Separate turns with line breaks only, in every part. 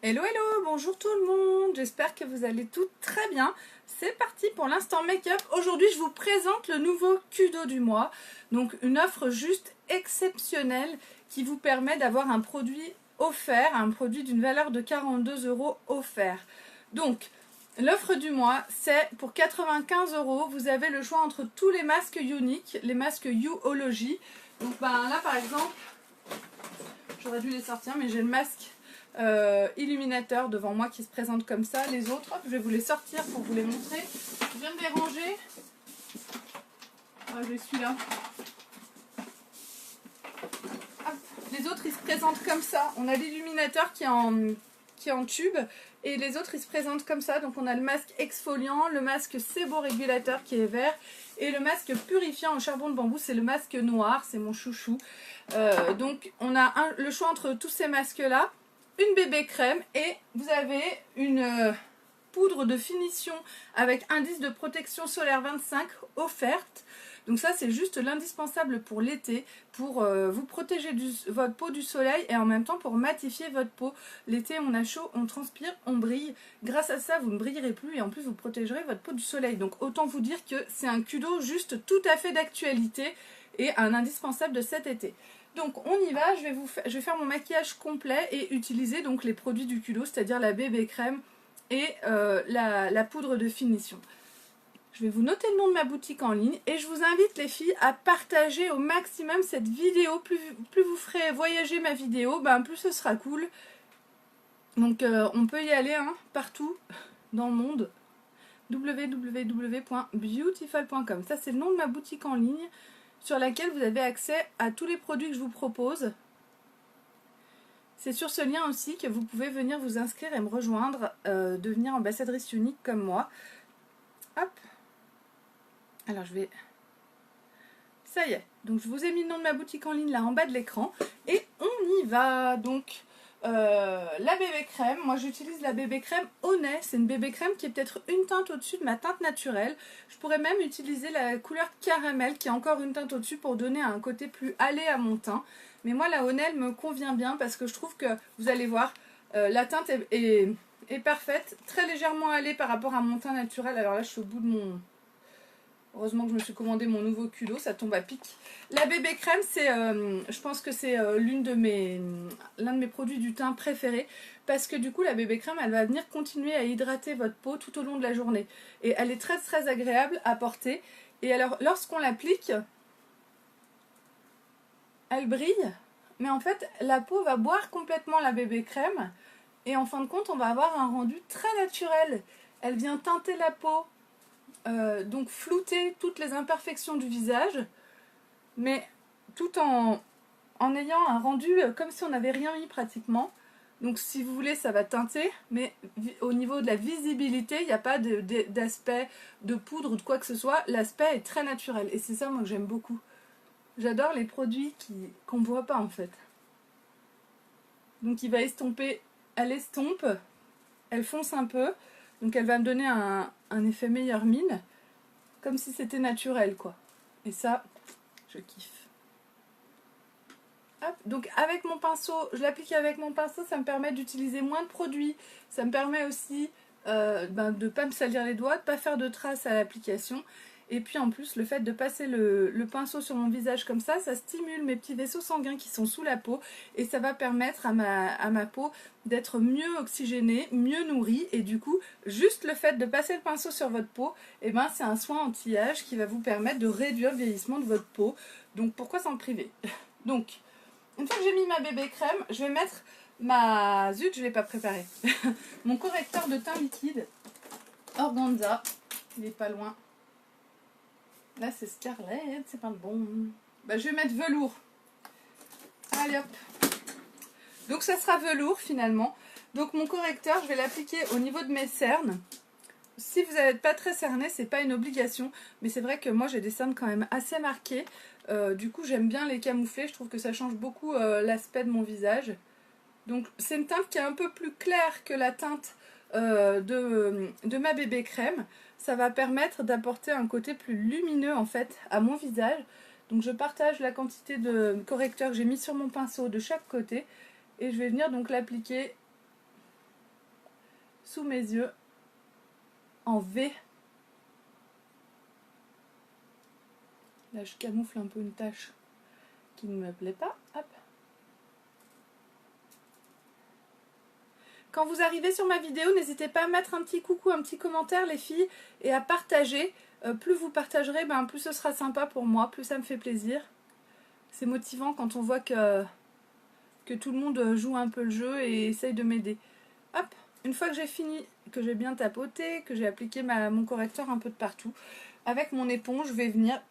Hello hello, bonjour tout le monde, j'espère que vous allez toutes très bien. C'est parti pour l'instant make-up. Aujourd'hui je vous présente le nouveau Kudo du mois. Donc une offre juste exceptionnelle qui vous permet d'avoir un produit offert, un produit d'une valeur de 42 € offert. Donc l'offre du mois c'est pour 95 €. Vous avez le choix entre tous les masques uniques, les masques Youology. Donc là par exemple, j'aurais dû les sortir mais j'ai le masque illuminateur devant moi qui se présente comme ça. Les autres, hop, je vais vous les sortir pour vous les montrer. Je viens de les ranger. J'ai celui-là. Les autres ils se présentent comme ça. On a l'illuminateur qui est en tube et les autres ils se présentent comme ça. Donc on a le masque exfoliant, le masque séborégulateur qui est vert et le masque purifiant au charbon de bambou, c'est le masque noir, c'est mon chouchou. Donc on a le choix entre tous ces masques là. Une bébé crème et vous avez une poudre de finition avec indice de protection solaire 25 offerte. Donc ça c'est juste l'indispensable pour l'été, pour vous protéger votre peau du soleil et en même temps pour matifier votre peau. L'été on a chaud, on transpire, on brille. Grâce à ça vous ne brillerez plus et en plus vous protégerez votre peau du soleil. Donc autant vous dire que c'est un Kudo juste tout à fait d'actualité et un indispensable de cet été. Donc on y va, je vais faire mon maquillage complet et utiliser donc les produits du Kudo, c'est-à-dire la bébé crème et la poudre de finition. Je vais vous noter le nom de ma boutique en ligne et je vous invite les filles à partager au maximum cette vidéo. Plus vous ferez voyager ma vidéo, plus ce sera cool. Donc on peut y aller partout dans le monde. www.beautiful.com. Ça c'est le nom de ma boutique en ligne, sur laquelle vous avez accès à tous les produits que je vous propose. C'est sur ce lien aussi que vous pouvez venir vous inscrire et me rejoindre, devenir ambassadrice unique comme moi. Hop. Alors je vais... Ça y est. Donc je vous ai mis le nom de ma boutique en ligne là en bas de l'écran. Et on y va. Donc la bébé crème. Moi j'utilise la bébé crème Honey. C'est une bébé crème qui est peut-être une teinte au-dessus de ma teinte naturelle. Je pourrais même utiliser la couleur caramel qui est encore une teinte au-dessus pour donner un côté plus allé à mon teint. Mais moi la Honey elle me convient bien parce que je trouve que, vous allez voir, la teinte est parfaite. Très légèrement allée par rapport à mon teint naturel. Alors là je suis au bout de mon... Heureusement que je me suis commandé mon nouveau Kudo, ça tombe à pic. La bébé crème, c'est, je pense que c'est l'un de mes produits du teint préférés. Parce que du coup, la bébé crème, elle va venir continuer à hydrater votre peau tout au long de la journée. Et elle est très très agréable à porter. Et alors, lorsqu'on l'applique, elle brille. Mais en fait, la peau va boire complètement la bébé crème. Et en fin de compte, on va avoir un rendu très naturel. Elle vient teinter la peau. Donc flouter toutes les imperfections du visage, mais tout en ayant un rendu comme si on n'avait rien mis pratiquement. Donc si vous voulez ça va teinter, mais au niveau de la visibilité il n'y a pas d'aspect de poudre ou de quoi que ce soit. L'aspect est très naturel et c'est ça moi que j'aime beaucoup. J'adore les produits qu'on ne voit pas en fait. Donc il va estomper, elle estompe, elle fonce un peu. Donc elle va me donner un effet meilleure mine, comme si c'était naturel quoi. Et ça, je kiffe. Hop, donc avec mon pinceau, je l'applique avec mon pinceau, ça me permet d'utiliser moins de produits. Ça me permet aussi de ne pas me salir les doigts, de ne pas faire de traces à l'application. Et puis en plus, le fait de passer le pinceau sur mon visage comme ça stimule mes petits vaisseaux sanguins qui sont sous la peau. Et ça va permettre à ma peau d'être mieux oxygénée, mieux nourrie. Et du coup, juste le fait de passer le pinceau sur votre peau, c'est un soin anti-âge qui va vous permettre de réduire le vieillissement de votre peau. Donc pourquoi s'en priver? Donc, une fois que j'ai mis ma bébé crème, je vais mettre Zut, je ne l'ai pas préparé. Mon correcteur de teint liquide, Organza. Il n'est pas loin. Là c'est Scarlett, c'est pas le bon. Je vais mettre velours. Allez hop. Donc ça sera velours finalement. Donc mon correcteur, je vais l'appliquer au niveau de mes cernes. Si vous n'êtes pas très cerné, c'est pas une obligation. Mais c'est vrai que moi j'ai des cernes quand même assez marquées. Du coup j'aime bien les camoufler. Je trouve que ça change beaucoup l'aspect de mon visage. Donc c'est une teinte qui est un peu plus claire que la teinte de ma bébé crème. Ça va permettre d'apporter un côté plus lumineux en fait à mon visage. Donc je partage la quantité de correcteur que j'ai mis sur mon pinceau de chaque côté et je vais venir donc l'appliquer sous mes yeux en V. Là, je camoufle un peu une tache qui ne me plaît pas. Hop. Quand vous arrivez sur ma vidéo, n'hésitez pas à mettre un petit coucou, un petit commentaire les filles, et à partager. Plus vous partagerez, plus ce sera sympa pour moi, plus ça me fait plaisir. C'est motivant quand on voit que tout le monde joue un peu le jeu et essaye de m'aider. Hop, une fois que j'ai fini, que j'ai bien tapoté, que j'ai appliqué mon correcteur un peu de partout, avec mon éponge, je vais venir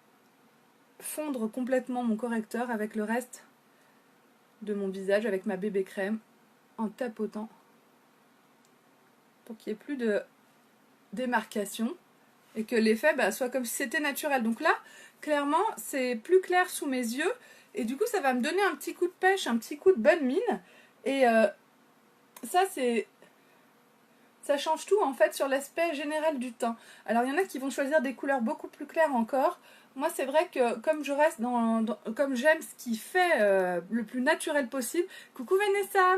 fondre complètement mon correcteur avec le reste de mon visage, avec ma bébé crème, en tapotant, pour qu'il n'y ait plus de démarcation et que l'effet soit comme si c'était naturel. Donc là, clairement, c'est plus clair sous mes yeux et du coup, ça va me donner un petit coup de pêche, un petit coup de bonne mine. Et ça change tout en fait sur l'aspect général du teint. Alors, il y en a qui vont choisir des couleurs beaucoup plus claires encore. Moi, c'est vrai que comme je reste comme j'aime ce qui fait le plus naturel possible. Coucou Vanessa,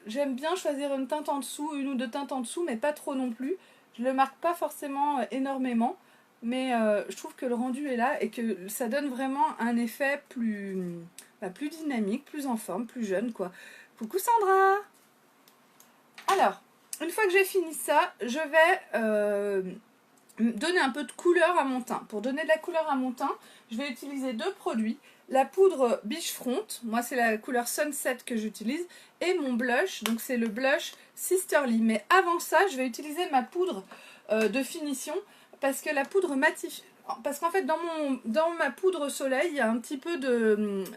j'aime bien choisir une teinte en dessous, une ou deux teintes en dessous, mais pas trop non plus. Je le marque pas forcément énormément, mais je trouve que le rendu est là et que ça donne vraiment un effet plus dynamique, plus en forme, plus jeune quoi. Coucou Sandra. Alors, une fois que j'ai fini ça, je vais donner un peu de couleur à mon teint. Pour donner de la couleur à mon teint, je vais utiliser deux produits. La poudre Beachfront, moi c'est la couleur Sunset que j'utilise, et mon blush, donc c'est le blush Sisterly. Mais avant ça, je vais utiliser ma poudre de finition, parce que la poudre matifie. Parce qu'en fait, dans ma poudre soleil, il y a un petit peu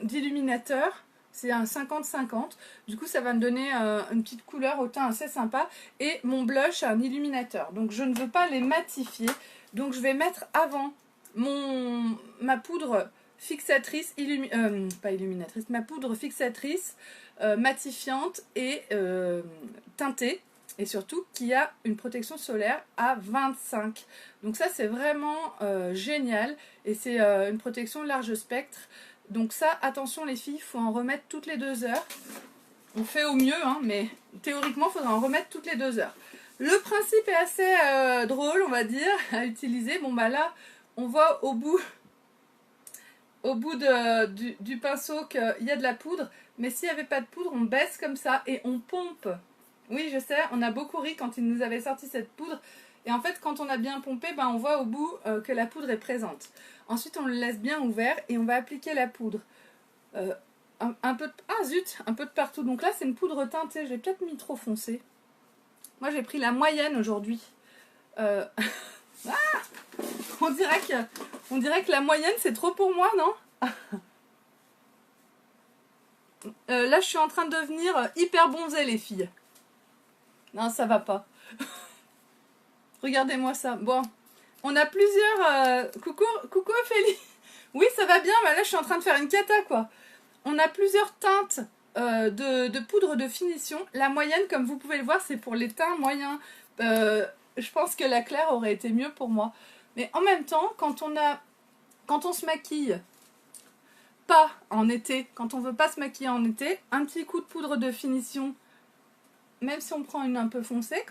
d'illuminateur. C'est un 50-50. Du coup, ça va me donner une petite couleur au teint assez sympa. Et mon blush a un illuminateur. Donc, je ne veux pas les matifier. Donc, je vais mettre avant ma poudre fixatrice, pas illuminatrice, ma poudre fixatrice matifiante et teintée. Et surtout, qui a une protection solaire à 25. Donc ça, c'est vraiment génial. Et c'est une protection large spectre. Donc ça, attention les filles, il faut en remettre toutes les 2 heures. On fait au mieux, hein, mais théoriquement, il faudra en remettre toutes les 2 heures. Le principe est assez drôle, on va dire, à utiliser. Bon, là, on voit au bout du pinceau qu'il y a de la poudre. Mais s'il n'y avait pas de poudre, on baisse comme ça et on pompe. Oui, je sais, on a beaucoup ri quand il nous avait sorti cette poudre. Et en fait, quand on a bien pompé, on voit au bout que la poudre est présente. Ensuite, on le laisse bien ouvert et on va appliquer la poudre. Un peu de partout. Donc là, c'est une poudre teintée. J'ai peut-être mis trop foncé. Moi, j'ai pris la moyenne aujourd'hui. On dirait que la moyenne, c'est trop pour moi, non? Là, je suis en train de devenir hyper bronzée, les filles. Non, ça va pas. Regardez-moi ça. Bon, on a plusieurs... Coucou Ophélie. Oui, ça va bien, mais là, je suis en train de faire une cata, quoi. On a plusieurs teintes de poudre de finition. La moyenne, comme vous pouvez le voir, c'est pour les teints moyens. Je pense que la claire aurait été mieux pour moi. Mais en même temps, quand on se maquille pas en été, quand on veut pas se maquiller en été, un petit coup de poudre de finition, même si on prend une un peu foncée,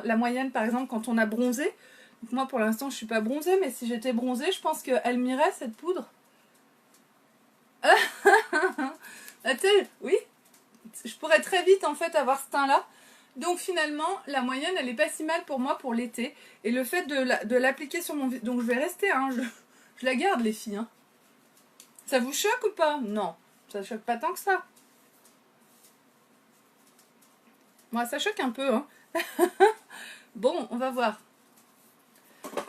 la moyenne par exemple quand on a bronzé, donc moi pour l'instant je suis pas bronzée, mais si j'étais bronzée, je pense qu'elle m'irait cette poudre. Oui, je pourrais très vite en fait avoir ce teint là. Donc finalement la moyenne elle est pas si mal pour moi pour l'été. Et le fait de l'appliquer sur mon visage, donc je vais rester, hein, je la garde les filles. Hein. Ça vous choque ou pas? Non, ça choque pas tant que ça. Moi, ça choque un peu, hein. Bon, on va voir.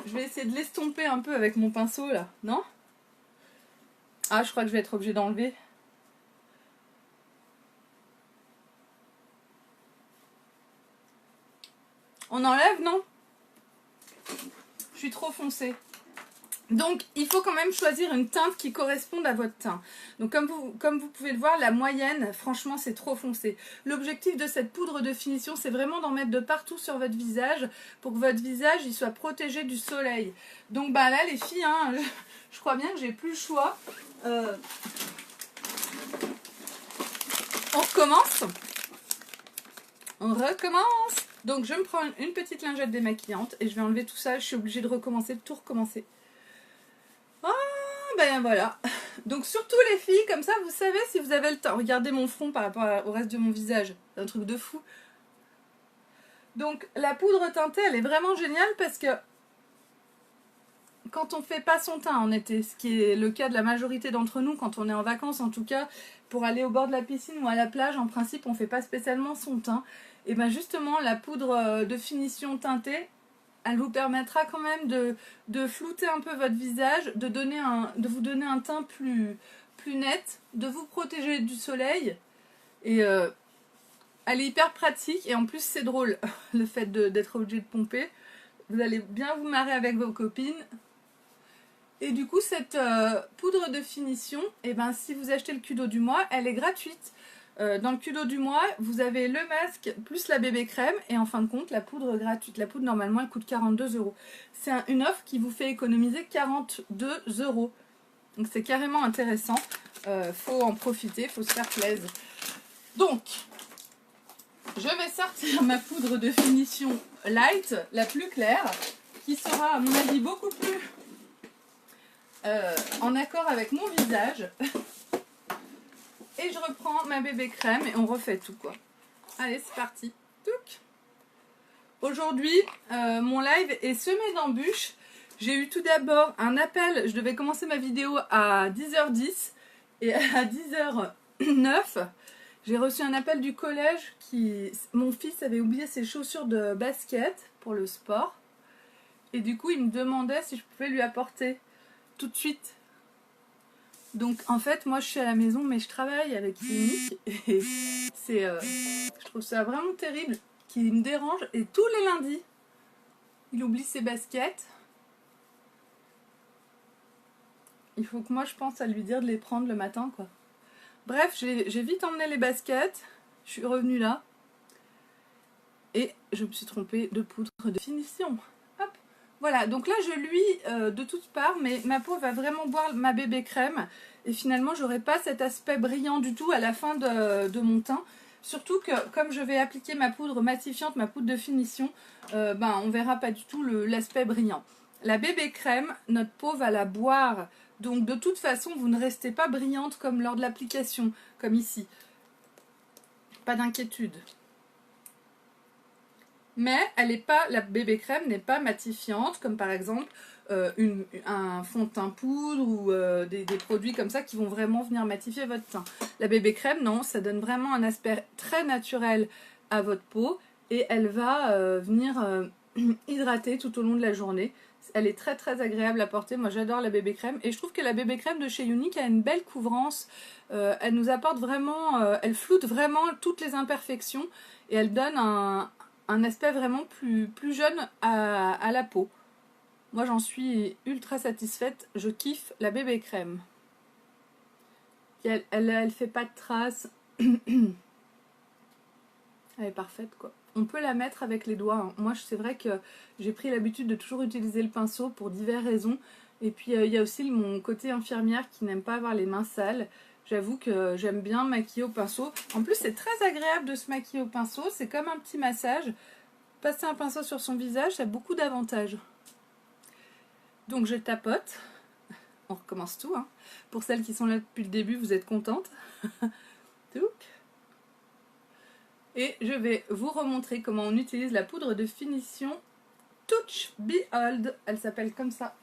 Je vais essayer de l'estomper un peu avec mon pinceau, là. Non? Ah, je crois que je vais être obligée d'enlever. On enlève, non? Je suis trop foncée. Donc, il faut quand même choisir une teinte qui corresponde à votre teint. Donc, comme vous pouvez le voir, la moyenne, franchement, c'est trop foncé. L'objectif de cette poudre de finition, c'est vraiment d'en mettre de partout sur votre visage pour que votre visage il soit protégé du soleil. Donc, là, les filles, hein, je crois bien que j'ai plus le choix. On recommence. Donc je me prends une petite lingette démaquillante et je vais enlever tout ça. Je suis obligée de recommencer, de tout recommencer. Ah ben voilà. Donc surtout les filles, comme ça vous savez si vous avez le temps. Regardez mon front par rapport au reste de mon visage. C'est un truc de fou. Donc la poudre teintée, elle est vraiment géniale parce que quand on fait pas son teint en été, ce qui est le cas de la majorité d'entre nous quand on est en vacances, en tout cas pour aller au bord de la piscine ou à la plage, en principe on fait pas spécialement son teint. Et bien justement la poudre de finition teintée, elle vous permettra quand même de flouter un peu votre visage, de vous donner un teint plus net, de vous protéger du soleil. Et elle est hyper pratique et en plus c'est drôle le fait d'être obligé de pomper. Vous allez bien vous marrer avec vos copines. Et du coup cette poudre de finition, et ben, si vous achetez le Kudo du mois, elle est gratuite. Dans le Kudo du mois, vous avez le masque plus la bébé crème et en fin de compte la poudre gratuite. La poudre normalement elle coûte 42 €. C'est une offre qui vous fait économiser 42 €. Donc c'est carrément intéressant. Faut en profiter, faut se faire plaisir. Donc je vais sortir ma poudre de finition light, la plus claire, qui sera à mon avis beaucoup plus en accord avec mon visage. Et je reprends ma bébé crème et on refait tout quoi. Allez c'est parti. Aujourd'hui mon live est semé d'embûches. J'ai eu tout d'abord un appel, je devais commencer ma vidéo à 10h10 et à 10h09 j'ai reçu un appel du collège mon fils avait oublié ses chaussures de basket pour le sport et du coup il me demandait si je pouvais lui apporter tout de suite. Donc en fait moi je suis à la maison mais je travaille avec Yannick et je trouve ça vraiment terrible qu'il me dérange et tous les lundis il oublie ses baskets. Il faut que moi je pense à lui dire de les prendre le matin quoi. Bref, j'ai vite emmené les baskets, je suis revenue là et je me suis trompée de poudre de finition. Hop. Voilà, donc là je luis de toutes parts, mais ma peau va vraiment boire ma bébé crème et finalement j'aurai pas cet aspect brillant du tout à la fin de mon teint. Surtout que comme je vais appliquer ma poudre matifiante, ma poudre de finition, ben, on verra pas du tout l'aspect brillant. La bébé crème, notre peau va la boire. Donc de toute façon, vous ne restez pas brillante comme lors de l'application, comme ici. Pas d'inquiétude. Mais la bébé crème n'est pas matifiante, comme par exemple un fond de teint poudre ou des produits comme ça qui vont vraiment venir matifier votre teint. La bébé crème, non, ça donne vraiment un aspect très naturel à votre peau et elle va venir hydrater tout au long de la journée. Elle est très très agréable à porter, moi j'adore la bébé crème et je trouve que la bébé crème de chez Younique a une belle couvrance, elle nous apporte vraiment, elle floute vraiment toutes les imperfections et elle donne un aspect vraiment plus jeune à la peau. Moi j'en suis ultra satisfaite, je kiffe la bébé crème. Elle fait pas de traces, elle est parfaite quoi. On peut la mettre avec les doigts. Hein. Moi, c'est vrai que j'ai pris l'habitude de toujours utiliser le pinceau pour diverses raisons. Et puis, il y a aussi mon côté infirmière qui n'aime pas avoir les mains sales. J'avoue que j'aime bien maquiller au pinceau. En plus, c'est très agréable de se maquiller au pinceau. C'est comme un petit massage. Passer un pinceau sur son visage, ça a beaucoup d'avantages. Donc, je tapote. On recommence tout. Hein. Pour celles qui sont là depuis le début, vous êtes contentes. Tout. Et je vais vous remontrer comment on utilise la poudre de finition Touch Behold. Elle s'appelle comme ça.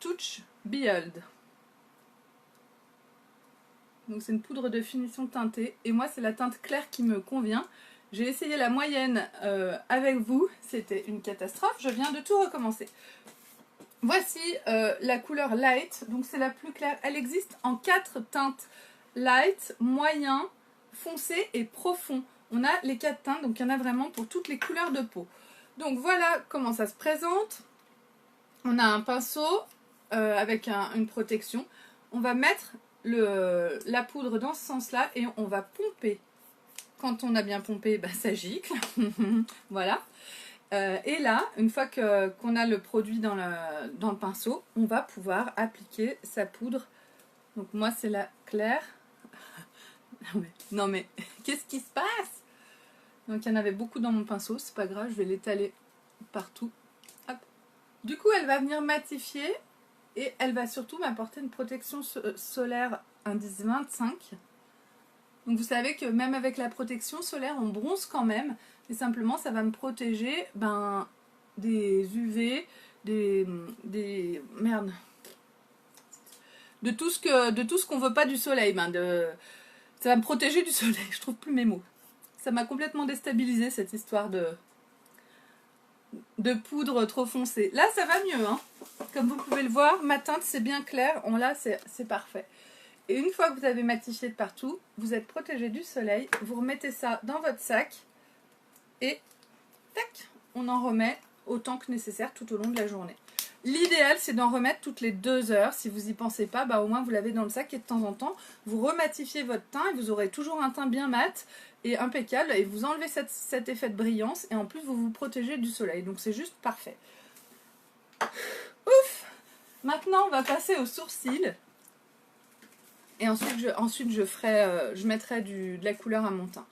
Touch Behold. Donc c'est une poudre de finition teintée. Et moi c'est la teinte claire qui me convient. J'ai essayé la moyenne avec vous. C'était une catastrophe. Je viens de tout recommencer. Voici la couleur light. Donc c'est la plus claire. Elle existe en 4 teintes. Light, moyen, foncé et profond. On a les 4 teintes, donc il y en a vraiment pour toutes les couleurs de peau. Donc voilà comment ça se présente. On a un pinceau avec une protection. On va mettre la poudre dans ce sens-là et on va pomper. Quand on a bien pompé, bah, ça gicle. Voilà. Et là, une fois qu'on a le produit dans le pinceau, on va pouvoir appliquer sa poudre. Donc moi c'est la claire. Non mais qu'est-ce qui se passe? Donc il y en avait beaucoup dans mon pinceau, c'est pas grave, je vais l'étaler partout. Hop. Du coup, elle va venir matifier et elle va surtout m'apporter une protection solaire indice 25. Donc vous savez que même avec la protection solaire, on bronze quand même. Et simplement, ça va me protéger des UV, merde. De tout ce qu'on veut pas du soleil. Ça va me protéger du soleil, je trouve plus mes mots. Ça m'a complètement déstabilisé cette histoire de poudre trop foncée. Là, ça va mieux, hein. Comme vous pouvez le voir, ma teinte, c'est bien clair. Là, c'est parfait. Et une fois que vous avez matifié de partout, vous êtes protégé du soleil. Vous remettez ça dans votre sac. Et tac, on en remet autant que nécessaire tout au long de la journée. L'idéal, c'est d'en remettre toutes les 2 heures. Si vous n'y pensez pas, au moins vous l'avez dans le sac et de temps en temps, vous rematifiez votre teint et vous aurez toujours un teint bien mat et impeccable. Et vous enlevez cet effet de brillance et en plus, vous vous protégez du soleil. Donc, c'est juste parfait. Ouf! Maintenant, on va passer aux sourcils. Et ensuite, je mettrai de la couleur à mon teint.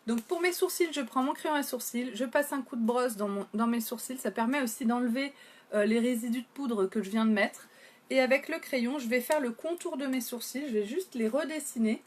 Donc pour mes sourcils, je prends mon crayon à sourcils, je passe un coup de brosse dans mes sourcils. Ça permet aussi d'enlever les résidus de poudre que je viens de mettre. Et avec le crayon, je vais faire le contour de mes sourcils. Je vais juste les redessiner.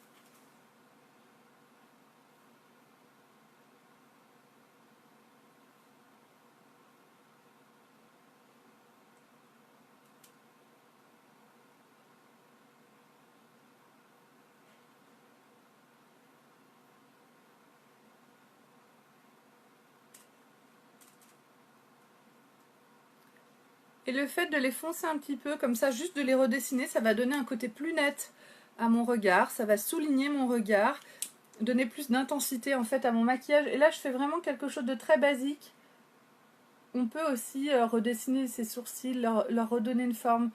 Et le fait de les foncer un petit peu, comme ça, juste de les redessiner, ça va donner un côté plus net à mon regard. Ça va souligner mon regard, donner plus d'intensité en fait à mon maquillage. Et là, je fais vraiment quelque chose de très basique. On peut aussi redessiner ses sourcils, leur redonner une forme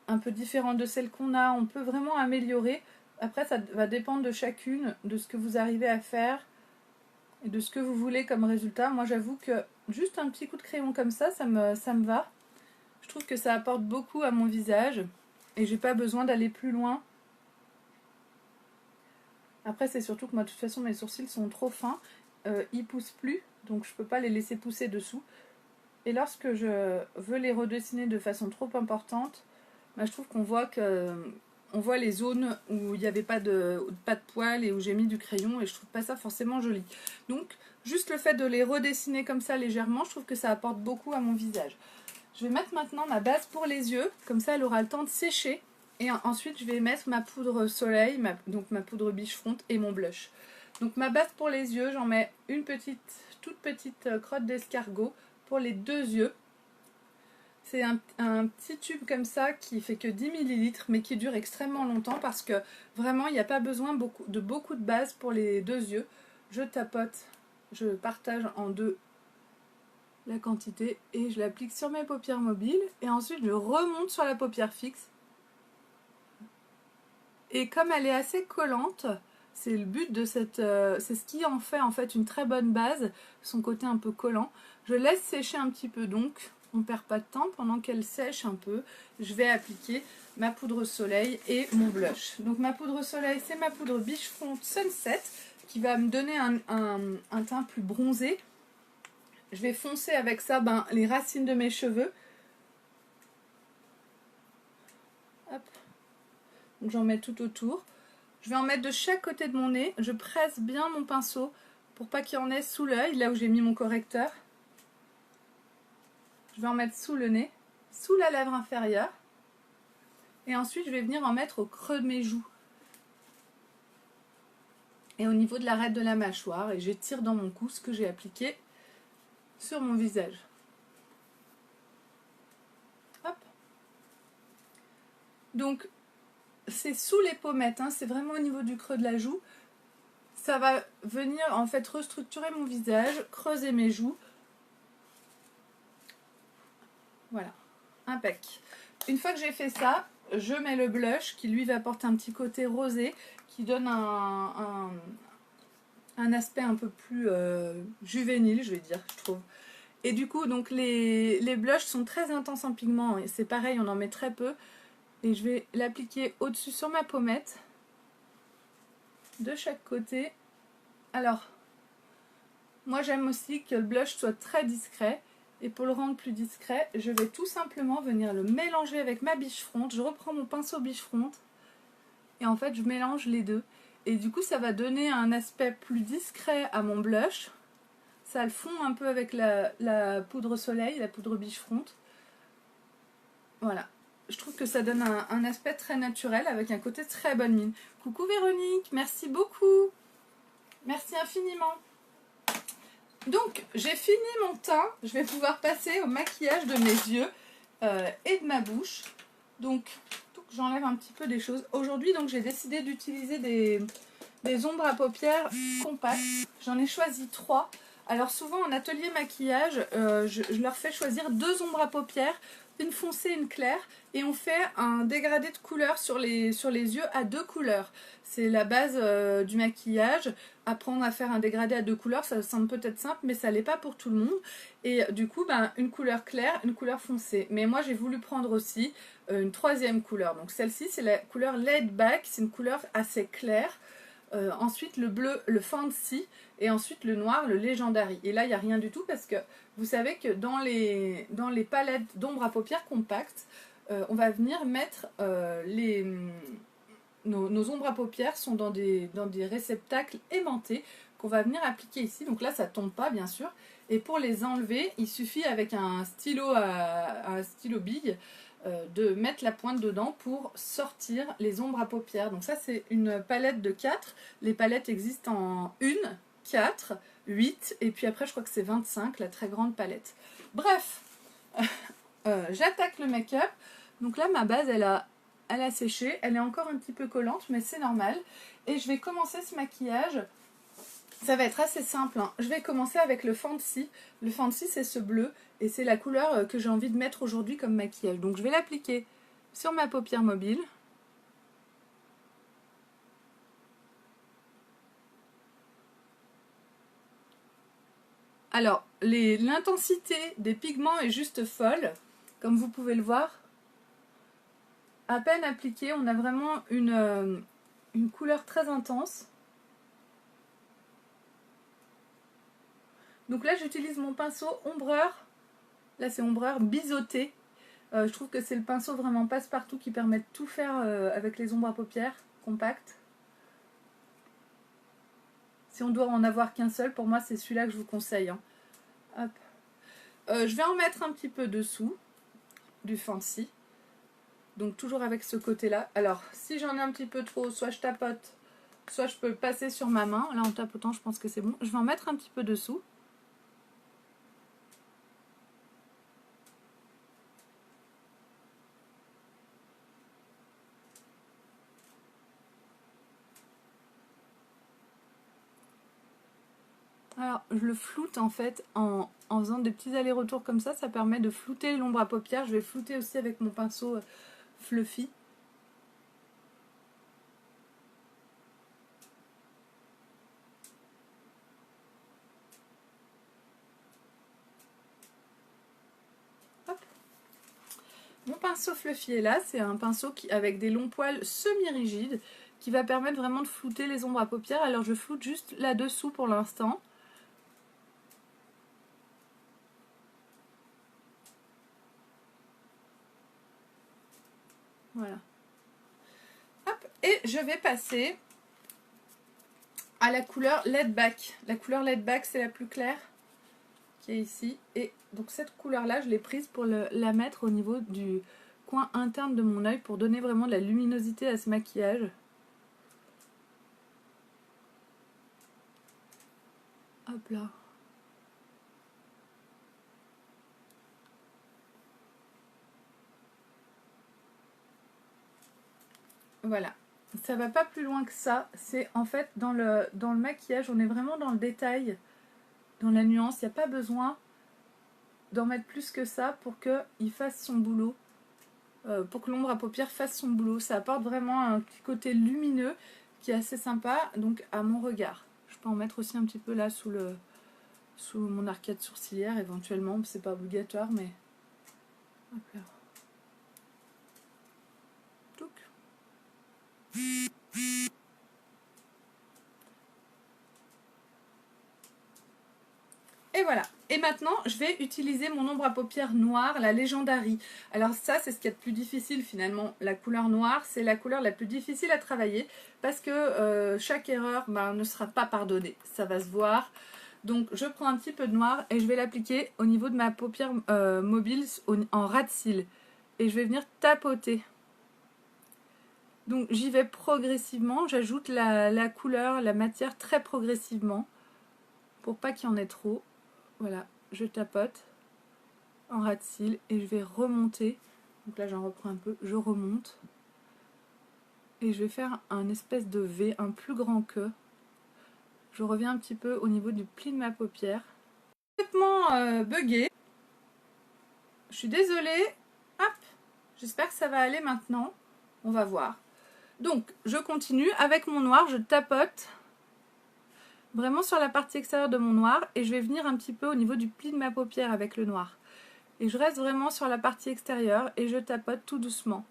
un peu différente de celle qu'on a. On peut vraiment améliorer. Après, ça va dépendre de chacune, de ce que vous arrivez à faire et de ce que vous voulez comme résultat. Moi, j'avoue que juste un petit coup de crayon comme ça me va. Je trouve que ça apporte beaucoup à mon visage et j'ai pas besoin d'aller plus loin. Après, c'est surtout que moi, de toute façon, mes sourcils sont trop fins. Ils poussent plus, donc je peux pas les laisser pousser dessous. Et lorsque je veux les redessiner de façon trop importante, je trouve qu'on voit on voit les zones où il n'y avait pas de poils et où j'ai mis du crayon et je trouve pas ça forcément joli. Donc juste le fait de les redessiner comme ça légèrement, je trouve que ça apporte beaucoup à mon visage. Je vais mettre maintenant ma base pour les yeux, comme ça elle aura le temps de sécher. Et ensuite je vais mettre ma poudre soleil, donc ma poudre biche fonte et mon blush. Donc ma base pour les yeux, j'en mets une toute petite crotte d'escargot pour les 2 yeux. C'est un petit tube comme ça qui fait que 10 ml mais qui dure extrêmement longtemps parce que vraiment il n'y a pas besoin de beaucoup de base pour les 2 yeux. Je tapote, je partage en deux la quantité et je l'applique sur mes paupières mobiles et ensuite je remonte sur la paupière fixe. Et comme elle est assez collante, c'est le but de c'est ce qui en fait une très bonne base, son côté un peu collant. Je laisse sécher un petit peu donc. On ne perd pas de temps, pendant qu'elle sèche un peu, je vais appliquer ma poudre soleil et mon blush. Donc ma poudre soleil, c'est ma poudre Biche Fonte Sunset qui va me donner un teint plus bronzé. Je vais foncer avec ça les racines de mes cheveux. Hop. Donc j'en mets tout autour. Je vais en mettre de chaque côté de mon nez. Je presse bien mon pinceau pour pas qu'il y en ait sous l'œil, là où j'ai mis mon correcteur. Je vais en mettre sous le nez, sous la lèvre inférieure. Et ensuite, je vais venir en mettre au creux de mes joues. Et au niveau de l'arête de la mâchoire. Et j'étire dans mon cou ce que j'ai appliqué sur mon visage. Hop. Donc, c'est sous les pommettes. C'est vraiment au niveau du creux de la joue. Ça va venir en fait restructurer mon visage, creuser mes joues. Voilà, impec. Une fois que j'ai fait ça, je mets le blush qui lui va apporter un petit côté rosé qui donne un aspect un peu plus juvénile, je vais dire, je trouve. Et du coup, donc les blushs sont très intenses en pigment. C'est pareil, on en met très peu. Et je vais l'appliquer au-dessus sur ma pommette, de chaque côté. Alors, Moi j'aime aussi que le blush soit très discret. Et pour le rendre plus discret, je vais tout simplement venir le mélanger avec ma biche fronte. Je reprends mon pinceau biche fronte. Et en fait je mélange les deux. Et du coup ça va donner un aspect plus discret à mon blush. Ça le fond un peu avec la poudre soleil, la poudre biche fronte. Voilà. Je trouve que ça donne un aspect très naturel avec un côté très bonne mine. Coucou Véronique, merci beaucoup. Merci infiniment. Donc, j'ai fini mon teint. Je vais pouvoir passer au maquillage de mes yeux et de ma bouche. Donc j'enlève un petit peu des choses. Aujourd'hui, donc j'ai décidé d'utiliser des ombres à paupières compactes. J'en ai choisi 3. Alors souvent en atelier maquillage, je leur fais choisir 2 ombres à paupières, une foncée, une claire, et on fait un dégradé de couleur sur les yeux à 2 couleurs. C'est la base du maquillage. Apprendre à faire un dégradé à 2 couleurs, ça semble peut-être simple, mais ça l'est pas pour tout le monde. Et du coup, ben, une couleur claire, une couleur foncée. Mais moi, j'ai voulu prendre aussi une 3e couleur. Donc celle-ci, c'est la couleur Laid Back, c'est une couleur assez claire. Ensuite le bleu, le Fancy, et ensuite le noir, le Legendary. Et là il n'y a rien du tout parce que vous savez que dans les palettes d'ombre à paupières compactes, on va venir mettre nos ombres à paupières sont dans des réceptacles aimantés qu'on va venir appliquer ici. Donc là ça tombe pas bien sûr. Et pour les enlever, il suffit avec un stylo bille de mettre la pointe dedans pour sortir les ombres à paupières. Donc ça c'est une palette de 4. Les palettes existent en 1, 4, 8 et puis après je crois que c'est 25 la très grande palette. Bref, j'attaque le make-up. Donc là ma base elle a séché, elle est encore un petit peu collante mais c'est normal. Et je vais commencer ce maquillage. Ça va être assez simple, hein. Je vais commencer avec le Fancy. Le Fancy c'est ce bleu et c'est la couleur que j'ai envie de mettre aujourd'hui comme maquillage. Donc je vais l'appliquer sur ma paupière mobile. Alors l'intensité des pigments est juste folle, comme vous pouvez le voir. À peine appliqué, on a vraiment une couleur très intense. Donc là j'utilise mon pinceau ombreur, là c'est ombreur biseauté. Je trouve que c'est le pinceau vraiment passe-partout qui permet de tout faire avec les ombres à paupières compactes. Si on doit en avoir qu'un seul, pour moi c'est celui-là que je vous conseille, hein. Hop. Je vais en mettre un petit peu dessous du Fancy. Donc toujours avec ce côté-là. Alors si j'en ai un petit peu trop, soit je tapote, soit je peux le passer sur ma main. Là en tapotant je pense que c'est bon. Je vais en mettre un petit peu dessous. Alors je le floute en fait en faisant des petits allers-retours comme ça permet de flouter l'ombre à paupières. Je vais flouter aussi avec mon pinceau Fluffy. Hop. Mon pinceau Fluffy est là, c'est un pinceau avec des longs poils semi-rigides qui va permettre vraiment de flouter les ombres à paupières. Alors je floute juste là-dessous pour l'instant. Voilà. Hop. Et je vais passer à la couleur Laid Back. La couleur Laid Back c'est la plus claire qui est ici. Et donc cette couleur là je l'ai prise pour la mettre au niveau du coin interne de mon œil pour donner vraiment de la luminosité à ce maquillage. Hop là. Voilà. Ça va pas plus loin que ça. C'est en fait dans le maquillage, on est vraiment dans le détail, dans la nuance. Il n'y a pas besoin d'en mettre plus que ça pour qu'il fasse son boulot. Pour que l'ombre à paupières fasse son boulot. Ça apporte vraiment un petit côté lumineux qui est assez sympa, donc à mon regard. Je peux en mettre aussi un petit peu là sous mon arcade sourcilière éventuellement, c'est pas obligatoire, mais hop là. Touc. Et voilà. Et maintenant, je vais utiliser mon ombre à paupières noire, la Legendary. Alors ça, c'est ce qu'il y a de plus difficile finalement. La couleur noire, c'est la couleur la plus difficile à travailler parce que chaque erreur ne sera pas pardonnée. Ça va se voir. Donc je prends un petit peu de noir et je vais l'appliquer au niveau de ma paupière mobile en ras de cils. Et je vais venir tapoter. Donc j'y vais progressivement. J'ajoute la couleur, la matière très progressivement pour pas qu'il y en ait trop. Voilà, je tapote en ras de cils et je vais remonter. Donc là j'en reprends un peu, je remonte. Et je vais faire un espèce de V, un plus grand que. Je reviens un petit peu au niveau du pli de ma paupière. Complètement buggé. Je suis désolée. Hop, j'espère que ça va aller maintenant. On va voir. Donc je continue avec mon noir, je tapote vraiment sur la partie extérieure de mon noir et je vais venir un petit peu au niveau du pli de ma paupière avec le noir. Et je reste vraiment sur la partie extérieure et je tapote tout doucement.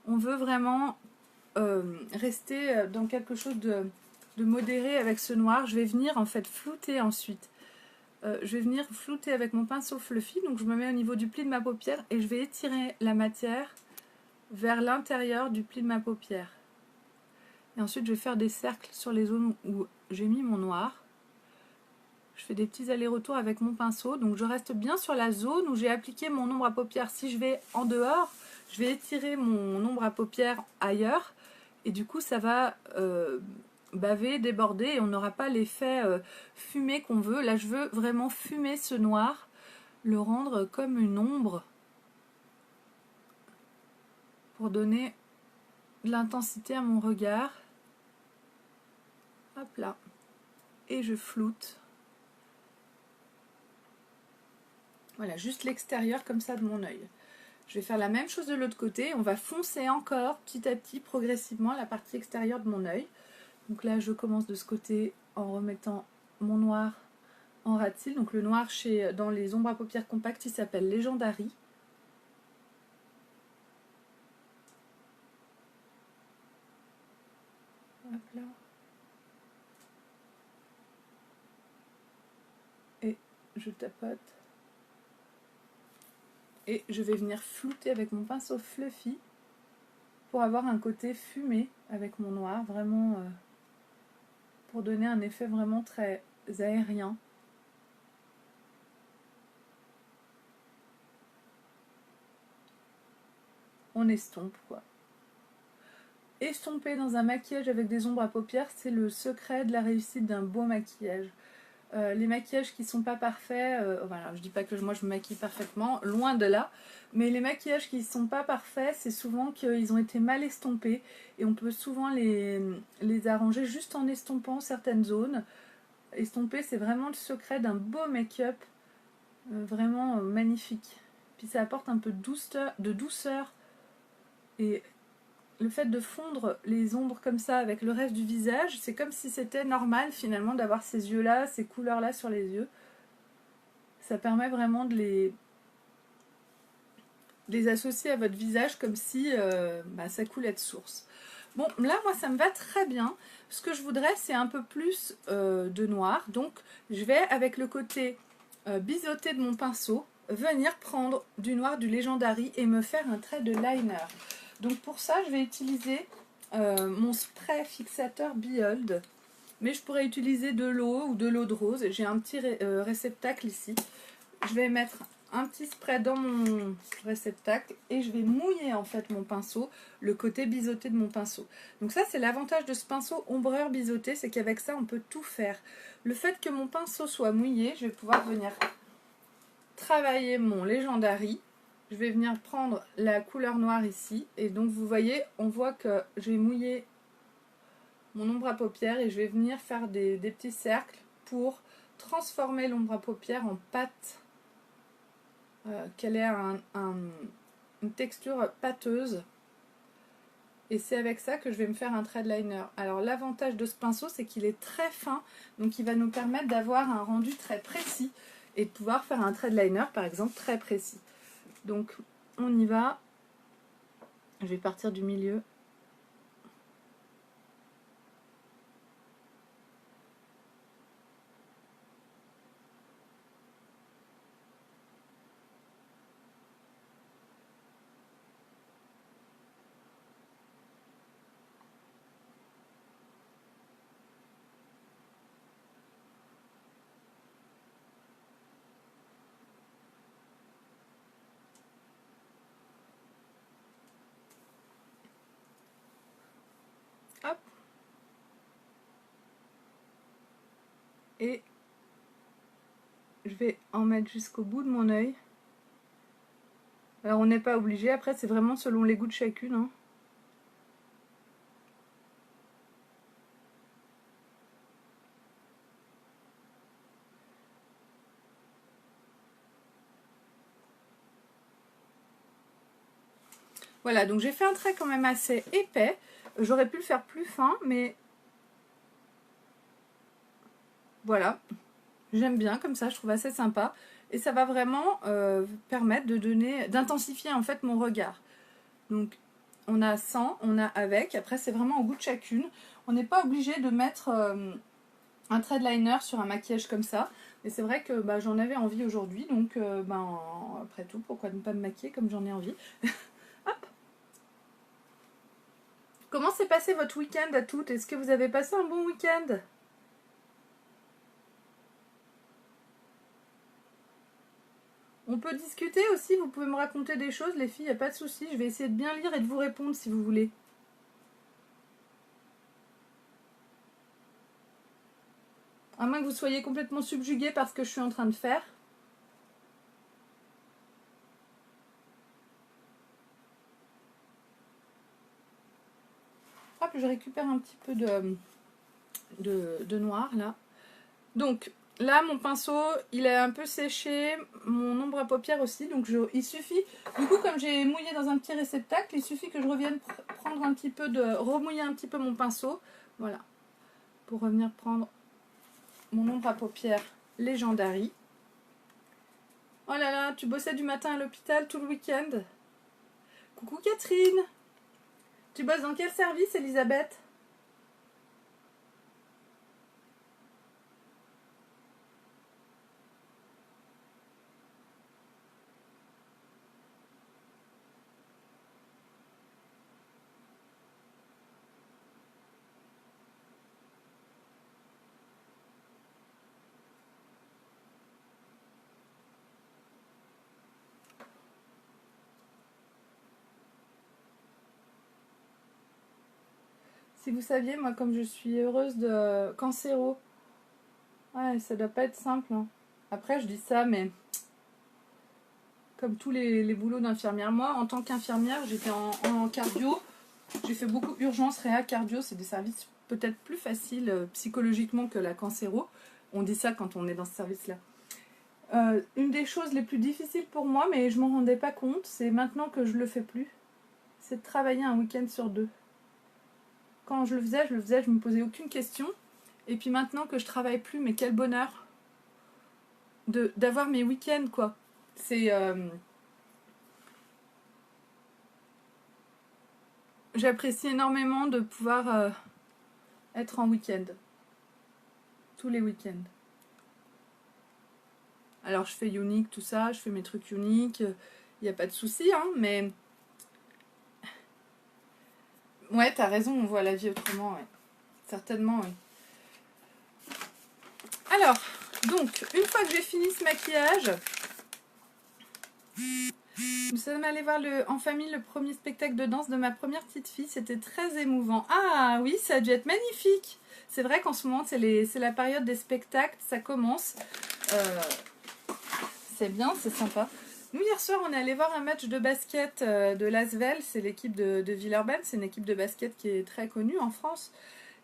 On veut vraiment rester dans quelque chose de modéré avec ce noir. Je vais venir en fait flouter ensuite. Je vais venir flouter avec mon pinceau fluffy. Donc je me mets au niveau du pli de ma paupière et je vais étirer la matière vers l'intérieur du pli de ma paupière. Et ensuite je vais faire des cercles sur les zones où j'ai mis mon noir. Je fais des petits allers-retours avec mon pinceau. Donc je reste bien sur la zone où j'ai appliqué mon ombre à paupières. Si je vais en dehors, je vais étirer mon ombre à paupières ailleurs. Et du coup ça va baver, déborder et on n'aura pas l'effet fumé qu'on veut. Là je veux vraiment fumer ce noir, le rendre comme une ombre pour donner de l'intensité à mon regard. Hop là. Et je floute. Voilà, juste l'extérieur comme ça de mon œil. Je vais faire la même chose de l'autre côté. On va foncer encore petit à petit, progressivement, la partie extérieure de mon œil. Donc là, je commence de ce côté en remettant mon noir en ras de cils. Donc le noir dans les ombres à paupières compactes, il s'appelle Legendary. Hop là. Et je tapote. Et je vais venir flouter avec mon pinceau fluffy pour avoir un côté fumé avec mon noir, vraiment pour donner un effet vraiment très aérien. On estompe quoi. Estomper dans un maquillage avec des ombres à paupières, c'est le secret de la réussite d'un beau maquillage. Les maquillages qui sont pas parfaits, voilà, je dis pas que moi je me maquille parfaitement, loin de là, mais les maquillages qui sont pas parfaits, c'est souvent qu'ils ont été mal estompés et on peut souvent les arranger juste en estompant certaines zones. Estomper, c'est vraiment le secret d'un beau make-up, vraiment magnifique. Puis ça apporte un peu de douceur et le fait de fondre les ombres comme ça avec le reste du visage, c'est comme si c'était normal finalement d'avoir ces yeux-là, ces couleurs-là sur les yeux. Ça permet vraiment de les associer à votre visage comme si ça coulait de source. Bon, là, moi, ça me va très bien. Ce que je voudrais, c'est un peu plus de noir. Donc, je vais, avec le côté biseauté de mon pinceau, venir prendre du noir du Legendary et me faire un trait de liner. Donc pour ça, je vais utiliser mon spray fixateur Behold. Mais je pourrais utiliser de l'eau ou de l'eau de rose. J'ai un petit réceptacle ici. Je vais mettre un petit spray dans mon réceptacle et je vais mouiller en fait mon pinceau, le côté biseauté de mon pinceau. Donc ça, c'est l'avantage de ce pinceau ombreur biseauté, c'est qu'avec ça, on peut tout faire. Le fait que mon pinceau soit mouillé, je vais pouvoir venir travailler mon Legendary. Je vais venir prendre la couleur noire ici et donc vous voyez, on voit que j'ai mouillé mon ombre à paupières et je vais venir faire des petits cercles pour transformer l'ombre à paupières en pâte, qu'elle ait une texture pâteuse. Et c'est avec ça que je vais me faire un trait de liner. Alors l'avantage de ce pinceau, c'est qu'il est très fin, donc il va nous permettre d'avoir un rendu très précis et de pouvoir faire un trait de liner par exemple très précis. Donc on y va, je vais partir du milieu. Et je vais en mettre jusqu'au bout de mon œil. Alors on n'est pas obligé, après c'est vraiment selon les goûts de chacune, hein. Voilà, donc j'ai fait un trait quand même assez épais. J'aurais pu le faire plus fin, mais voilà. J'aime bien comme ça, je trouve assez sympa. Et ça va vraiment permettre de donner, d'intensifier en fait mon regard. Donc on a sans, on a avec. Après c'est vraiment au goût de chacune. On n'est pas obligé de mettre un trait de liner sur un maquillage comme ça. Et c'est vrai que bah, j'en avais envie aujourd'hui. Donc après tout, pourquoi ne pas me maquiller comme j'en ai envie. Hop. Comment s'est passé votre week-end à toutes? Est-ce que vous avez passé un bon week-end? On peut discuter aussi, vous pouvez me raconter des choses les filles, il n'y a pas de souci. Je vais essayer de bien lire et de vous répondre si vous voulez. À moins que vous soyez complètement subjugués par ce que je suis en train de faire. Hop, je récupère un petit peu de noir là. Donc là, mon pinceau, il est un peu séché, mon ombre à paupières aussi. Donc il suffit, du coup comme j'ai mouillé dans un petit réceptacle, il suffit que je revienne prendre un petit peu remouiller un petit peu mon pinceau. Voilà, pour revenir prendre mon ombre à paupières Legendary. Oh là là, tu bossais du matin à l'hôpital tout le week-end? Coucou Catherine. Tu bosses dans quel service, Elisabeth? Si vous saviez, moi, comme je suis heureuse de cancéro, ouais, ça doit pas être simple, hein. Après, je dis ça, mais comme tous les boulots d'infirmière, moi, en tant qu'infirmière, j'étais en cardio. J'ai fait beaucoup urgence, réa, cardio. C'est des services peut-être plus faciles psychologiquement que la cancéro. On dit ça quand on est dans ce service-là. Une des choses les plus difficiles pour moi, mais je m'en rendais pas compte, c'est maintenant que je le fais plus, c'est de travailler un week-end sur 2. Quand je le faisais, je me posais aucune question. Et puis maintenant que je travaille plus, mais quel bonheur d'avoir mes week-ends, quoi. C'est j'apprécie énormément de pouvoir être en week-end, tous les week-ends. Alors je fais unique, tout ça, je fais mes trucs uniques, il n'y a pas de souci, hein, mais ouais, t'as raison, on voit la vie autrement, ouais. Certainement, oui. Alors, donc, une fois que j'ai fini ce maquillage, nous sommes allés voir en famille le premier spectacle de danse de ma première petite fille. C'était très émouvant. Ah oui, ça a dû être magnifique. C'est vrai qu'en ce moment, c'est la période des spectacles, ça commence. C'est bien, c'est sympa. Nous, hier soir, on est allé voir un match de basket de l'Asvel. C'est l'équipe de Villeurbanne. C'est une équipe de basket qui est très connue en France.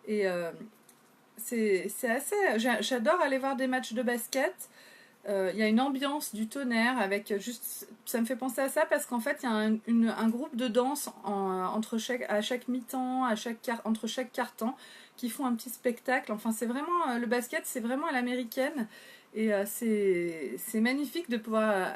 Et c'est assez... J'adore aller voir des matchs de basket. Il y a une ambiance du tonnerre avec juste... Ça me fait penser à ça parce qu'en fait, il y a un groupe de danse à chaque mi-temps, entre chaque quart-temps qui font un petit spectacle. Enfin, c'est vraiment... le basket, c'est vraiment à l'américaine. Et c'est magnifique de pouvoir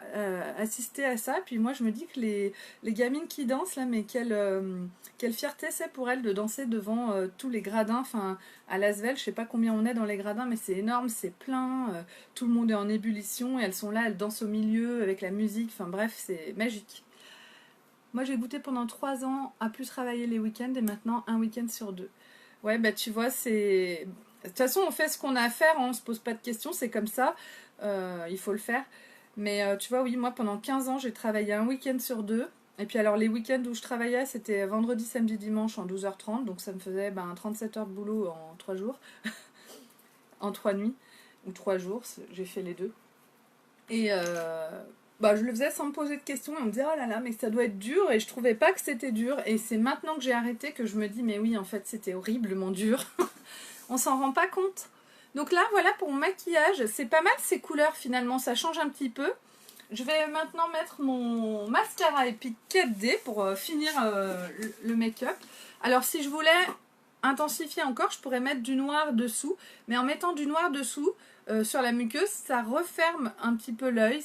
assister à ça. Puis moi, je me dis que les gamines qui dansent, là, mais quelle fierté c'est pour elles de danser devant tous les gradins. Enfin, à Lasvel, je sais pas combien on est dans les gradins, mais c'est énorme, c'est plein. Tout le monde est en ébullition et elles sont là, elles dansent au milieu avec la musique. Enfin bref, c'est magique. Moi, j'ai goûté pendant 3 ans à plus travailler les week-ends et maintenant un week-end sur 2. Ouais, bah tu vois, c'est... De toute façon, on fait ce qu'on a à faire, hein, on se pose pas de questions, c'est comme ça, il faut le faire. Mais tu vois, oui, moi pendant 15 ans, j'ai travaillé un week-end sur 2. Et puis alors les week-ends où je travaillais, c'était vendredi, samedi, dimanche en 12h30. Donc ça me faisait 37 heures de boulot en 3 jours, en 3 nuits. ou 3 jours, j'ai fait les deux. Et bah, je le faisais sans me poser de questions, et on me disait oh là là, mais ça doit être dur, et je trouvais pas que c'était dur, et c'est maintenant que j'ai arrêté que je me dis mais oui, en fait c'était horriblement dur. On s'en rend pas compte. Donc là, voilà pour mon maquillage, c'est pas mal ces couleurs finalement, ça change un petit peu. Je vais maintenant mettre mon mascara Epic 4D pour finir le make-up. Alors si je voulais intensifier encore, je pourrais mettre du noir dessous, mais en mettant du noir dessous sur la muqueuse, ça referme un petit peu l'œil,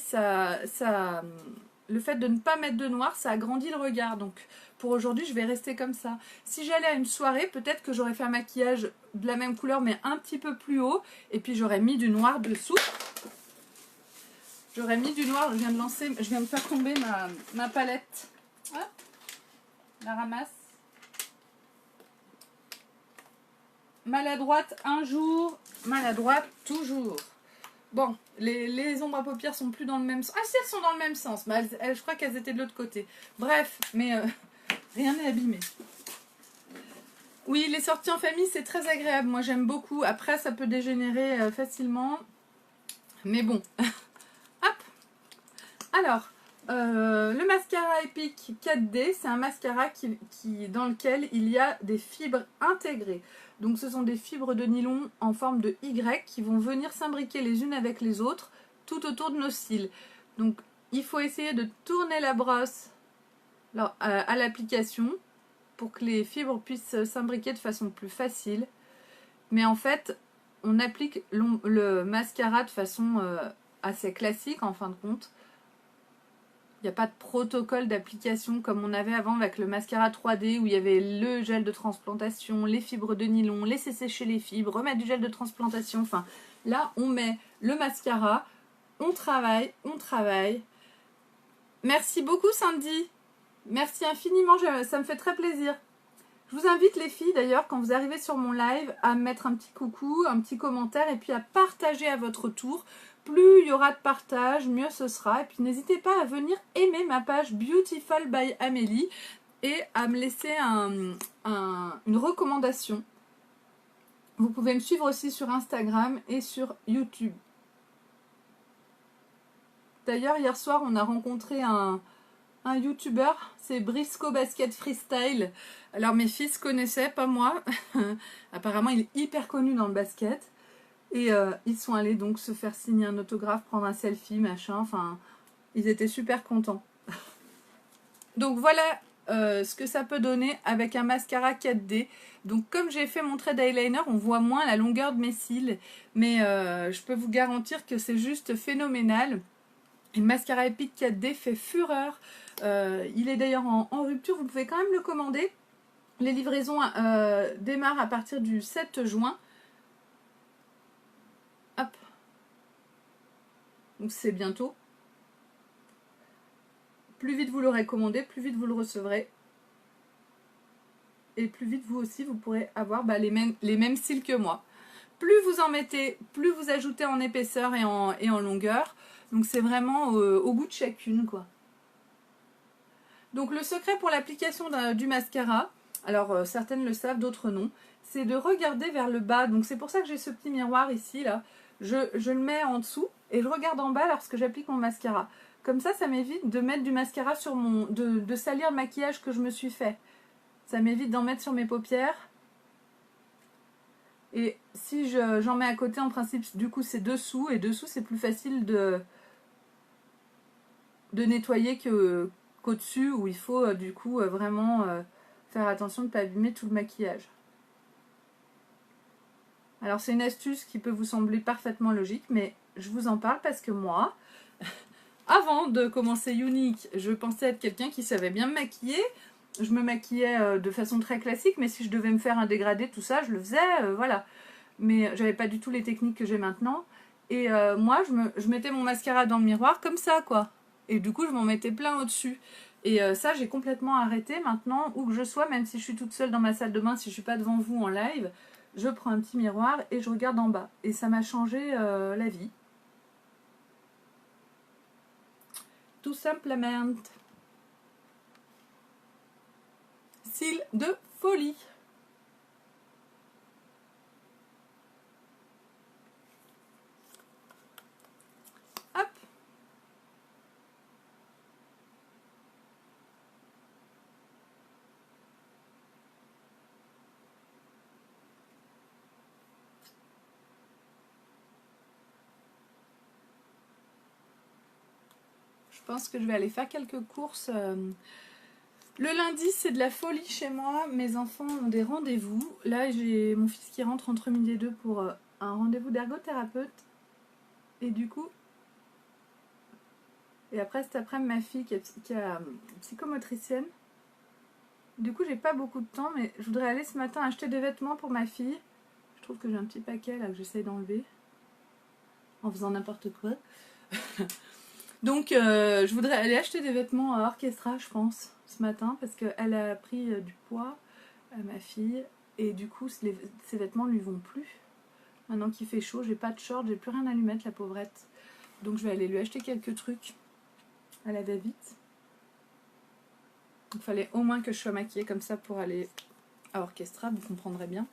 le fait de ne pas mettre de noir, ça agrandit le regard. Donc pour aujourd'hui, je vais rester comme ça. Si j'allais à une soirée, peut-être que j'aurais fait un maquillage de la même couleur, mais un petit peu plus haut, et puis j'aurais mis du noir dessous. J'aurais mis du noir, je viens de faire tomber ma palette. Hop, la ramasse. Maladroite un jour, maladroite toujours. Bon, les ombres à paupières sont plus dans le même sens. Ah si, elles sont dans le même sens. Mais je crois qu'elles étaient de l'autre côté. Bref, mais rien n'est abîmé. Oui, les sorties en famille, c'est très agréable. Moi, j'aime beaucoup. Après, ça peut dégénérer facilement. Mais bon. Hop. Alors, le mascara Epic 4D, c'est un mascara dans lequel il y a des fibres intégrées. Donc ce sont des fibres de nylon en forme de Y qui vont venir s'imbriquer les unes avec les autres tout autour de nos cils. Donc il faut essayer de tourner la brosse à l'application pour que les fibres puissent s'imbriquer de façon plus facile. Mais en fait, on applique le mascara de façon assez classique en fin de compte. Il n'y a pas de protocole d'application comme on avait avant avec le mascara 3D où il y avait le gel de transplantation, les fibres de nylon, laisser sécher les fibres, remettre du gel de transplantation. Enfin, là, on met le mascara, on travaille, on travaille. Merci beaucoup Sandy. Merci infiniment, ça me fait très plaisir. Je vous invite les filles d'ailleurs, quand vous arrivez sur mon live, à mettre un petit coucou, un petit commentaire et puis à partager à votre tour. Plus il y aura de partage, mieux ce sera. Et puis n'hésitez pas à venir aimer ma page Beautiful by Amélie et à me laisser une recommandation. Vous pouvez me suivre aussi sur Instagram et sur YouTube. D'ailleurs, hier soir, on a rencontré un YouTuber, c'est Briscoe Basket Freestyle. Alors mes fils connaissaient, pas moi. Apparemment, il est hyper connu dans le basket. Et ils sont allés donc se faire signer un autographe, prendre un selfie, machin. Enfin, ils étaient super contents. Donc voilà ce que ça peut donner avec un mascara 4D. Donc comme j'ai fait mon trait d'eyeliner, on voit moins la longueur de mes cils. Mais je peux vous garantir que c'est juste phénoménal. Et le mascara Epic 4D fait fureur. Il est d'ailleurs en rupture, vous pouvez quand même le commander. Les livraisons démarrent à partir du 7 juin. Hop. Donc c'est bientôt. Plus vite vous l'aurez commandé, plus vite vous le recevrez. Et plus vite vous aussi, vous pourrez avoir les mêmes cils que moi. Plus vous en mettez, plus vous ajoutez en épaisseur et en longueur. Donc c'est vraiment au goût de chacune, quoi. Donc le secret pour l'application du mascara, alors certaines le savent, d'autres non, c'est de regarder vers le bas. Donc c'est pour ça que j'ai ce petit miroir ici, là. Je le mets en dessous et je regarde en bas lorsque j'applique mon mascara. Comme ça m'évite de mettre du mascara sur de salir le maquillage que je me suis fait. Ça m'évite d'en mettre sur mes paupières. Et si j'en mets à côté, en principe, du coup c'est dessous. Et dessous c'est plus facile de nettoyer qu'au-dessus où il faut du coup vraiment faire attention de ne pas abîmer tout le maquillage. Alors c'est une astuce qui peut vous sembler parfaitement logique, mais je vous en parle parce que moi, avant de commencer Unique, je pensais être quelqu'un qui savait bien me maquiller. Je me maquillais de façon très classique, mais si je devais me faire un dégradé, tout ça, je le faisais, voilà. Mais j'avais pas du tout les techniques que j'ai maintenant. Et moi, je mettais mon mascara dans le miroir comme ça, quoi. Et du coup, je m'en mettais plein au-dessus. Et ça, j'ai complètement arrêté maintenant, où que je sois, même si je suis toute seule dans ma salle de bain, si je suis pas devant vous en live, je prends un petit miroir et je regarde en bas. Et ça m'a changé la vie. Tout simplement. Cils de folie. pense que je vais aller faire quelques courses. Le lundi, c'est de la folie chez moi. Mes enfants ont des rendez-vous. Là, j'ai mon fils qui rentre entre midi et 2 pour un rendez-vous d'ergothérapeute. Et du coup... Et après, cet après-midi, ma fille qui est psychomotricienne. Du coup, j'ai pas beaucoup de temps, mais je voudrais aller ce matin acheter des vêtements pour ma fille. Je trouve que j'ai un petit paquet là que j'essaie d'enlever. En faisant n'importe quoi. Donc, je voudrais aller acheter des vêtements à Orchestra, je pense, ce matin. Parce qu'elle a pris du poids, ma fille. Et du coup, ces vêtements ne lui vont plus. Maintenant qu'il fait chaud, j'ai pas de short, j'ai plus rien à lui mettre, la pauvrette. Donc, je vais aller lui acheter quelques trucs à la va-vite. Il fallait au moins que je sois maquillée comme ça pour aller à Orchestra, vous comprendrez bien.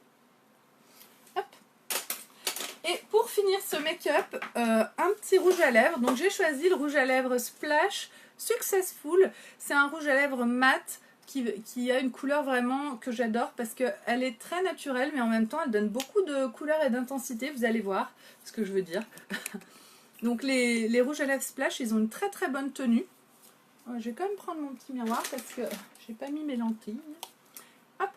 Hop. Et pour finir ce make-up, un petit rouge à lèvres. Donc j'ai choisi le rouge à lèvres Splash Successful. C'est un rouge à lèvres mat qui a une couleur vraiment que j'adore parce qu'elle est très naturelle, mais en même temps elle donne beaucoup de couleur et d'intensité. Vous allez voir ce que je veux dire. Donc les rouges à lèvres Splash, ils ont une très très bonne tenue. Je vais quand même prendre mon petit miroir parce que j'ai pas mis mes lentilles. Hop.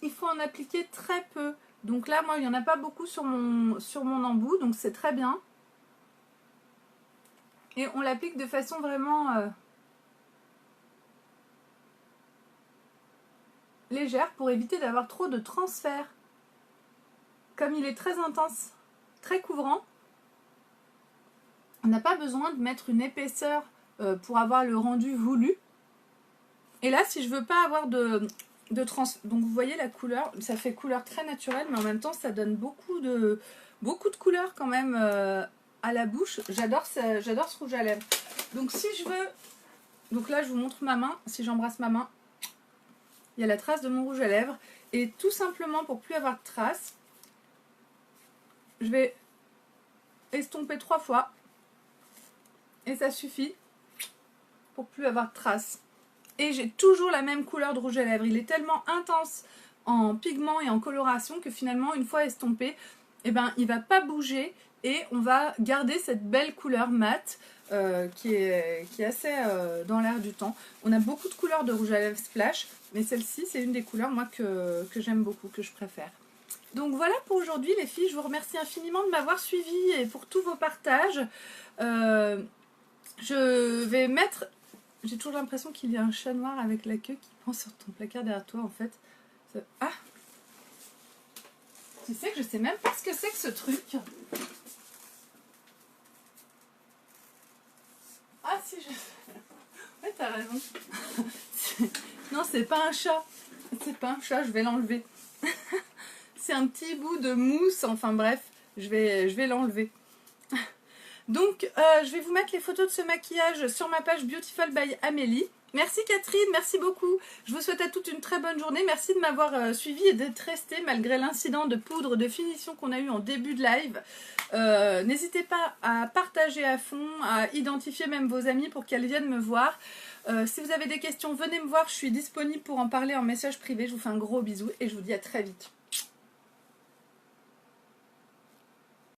Il faut en appliquer très peu. Donc là, moi, il n'y en a pas beaucoup sur mon embout, donc c'est très bien. Et on l'applique de façon vraiment légère pour éviter d'avoir trop de transfert. Comme il est très intense, très couvrant, on n'a pas besoin de mettre une épaisseur pour avoir le rendu voulu. Et là, si je veux pas avoir de donc vous voyez la couleur, ça fait couleur très naturelle, mais en même temps ça donne beaucoup de couleurs quand même à la bouche. J'adore ce rouge à lèvres. Donc si je veux, donc là je vous montre ma main, si j'embrasse ma main, il y a la trace de mon rouge à lèvres. Et tout simplement pour plus avoir de traces, je vais estomper 3 fois. Et ça suffit pour plus avoir de traces. Et j'ai toujours la même couleur de rouge à lèvres. Il est tellement intense en pigment et en coloration que finalement, une fois estompé, eh ben, il ne va pas bouger et on va garder cette belle couleur mate qui est assez dans l'air du temps. On a beaucoup de couleurs de rouge à lèvres Splash, mais celle-ci, c'est une des couleurs moi que j'aime beaucoup, que je préfère. Donc voilà pour aujourd'hui les filles, je vous remercie infiniment de m'avoir suivi et pour tous vos partages. Je vais mettre... J'ai toujours l'impression qu'il y a un chat noir avec la queue qui pend sur ton placard derrière toi en fait. Ah! Tu sais que je sais même pas ce que c'est que ce truc. Ah si, je... Ouais, t'as raison. Non, c'est pas un chat. C'est pas un chat, je vais l'enlever. C'est un petit bout de mousse, enfin bref, je vais l'enlever. Donc, je vais vous mettre les photos de ce maquillage sur ma page Beautiful by Amélie. Merci Catherine, merci beaucoup. Je vous souhaite à toutes une très bonne journée. Merci de m'avoir suivi et d'être resté malgré l'incident de poudre de finition qu'on a eu en début de live. N'hésitez pas à partager à fond, à identifier même vos amis pour qu'elles viennent me voir. Si vous avez des questions, venez me voir. Je suis disponible pour en parler en message privé. Je vous fais un gros bisou et je vous dis à très vite.